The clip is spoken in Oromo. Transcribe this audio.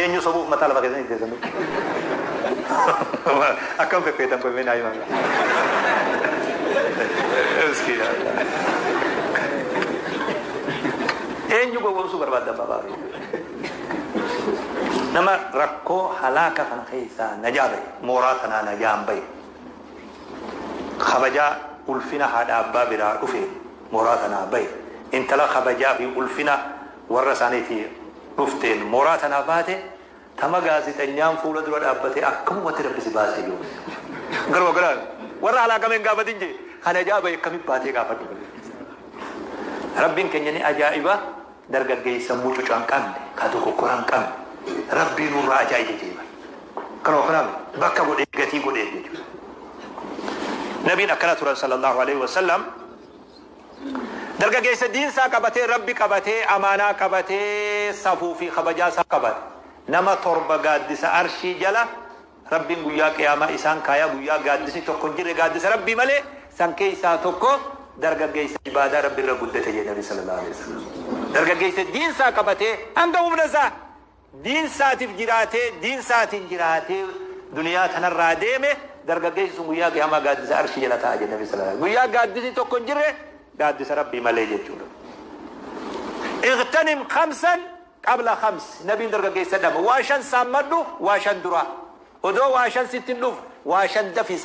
eenyu sobuuf mataa lafa keessanii teessanii akkam fekkeetan kun meenaa himaa eenyu gowwoomsuu barbaaddan babaaru nama rakkoo halaaka kana keessaa najaa bahe mooraa tanaa najaan bahe kabajaa ulfina haadha abbaa biraa dhufe mooraa tanaa bahe intala kabajaa fi ulfina warra isaaniitii dhufteen mooraa tanaa baate tama gaazexenyaan fuula dura dhaabbatee akkamumatti rabbisi baasee jiru garuu garaa warra halaakameen gaafatin jee kana najaa bahe akkamitti baatee gaafadhu rabbiin keenya ni ajaa'iba dargaggeessa mucucaan qabne ka dogoggoraan qabne rabbiin nurraa ajaa'iba jeema kanoo kanaaf bakka godhee gatii godhee jechuudha nabiin akkana turan sallallahu alaihi wasallam dargaggeessa diinsaa qabatee rabbi qabatee amaanaa qabatee safuu fi kabajaasaa qabate nama torba gaaddisa arshii jala rabbiin guyyaa qiyaamaa isaan kaayaa guyyaa gaaddisi tokko hin jirre gaaddisa rabbii malee san keessaa tokko dargaggeessa ibaadaa rabbi irra guddate jedhe nabi sallallahu alaihi wasallam dargaggeessa diinsaa qabatee hanga humna isaa diinsaatiif jiraatee duniyaa tanarraa deeme dargaggeessi sun guyyaa qiyaamaa gaaddisa arshii jala ta'a jedhe nabi sallallahu alaihi wasallam guyyaa gaaddisi tokko hin jirre gaaddisa rabbii malee jechuudha اغتنم خمسا قبل خمس نبي درجة سدم واشن سامدو واشن درا ودو واشن ستين دوف واشن دفي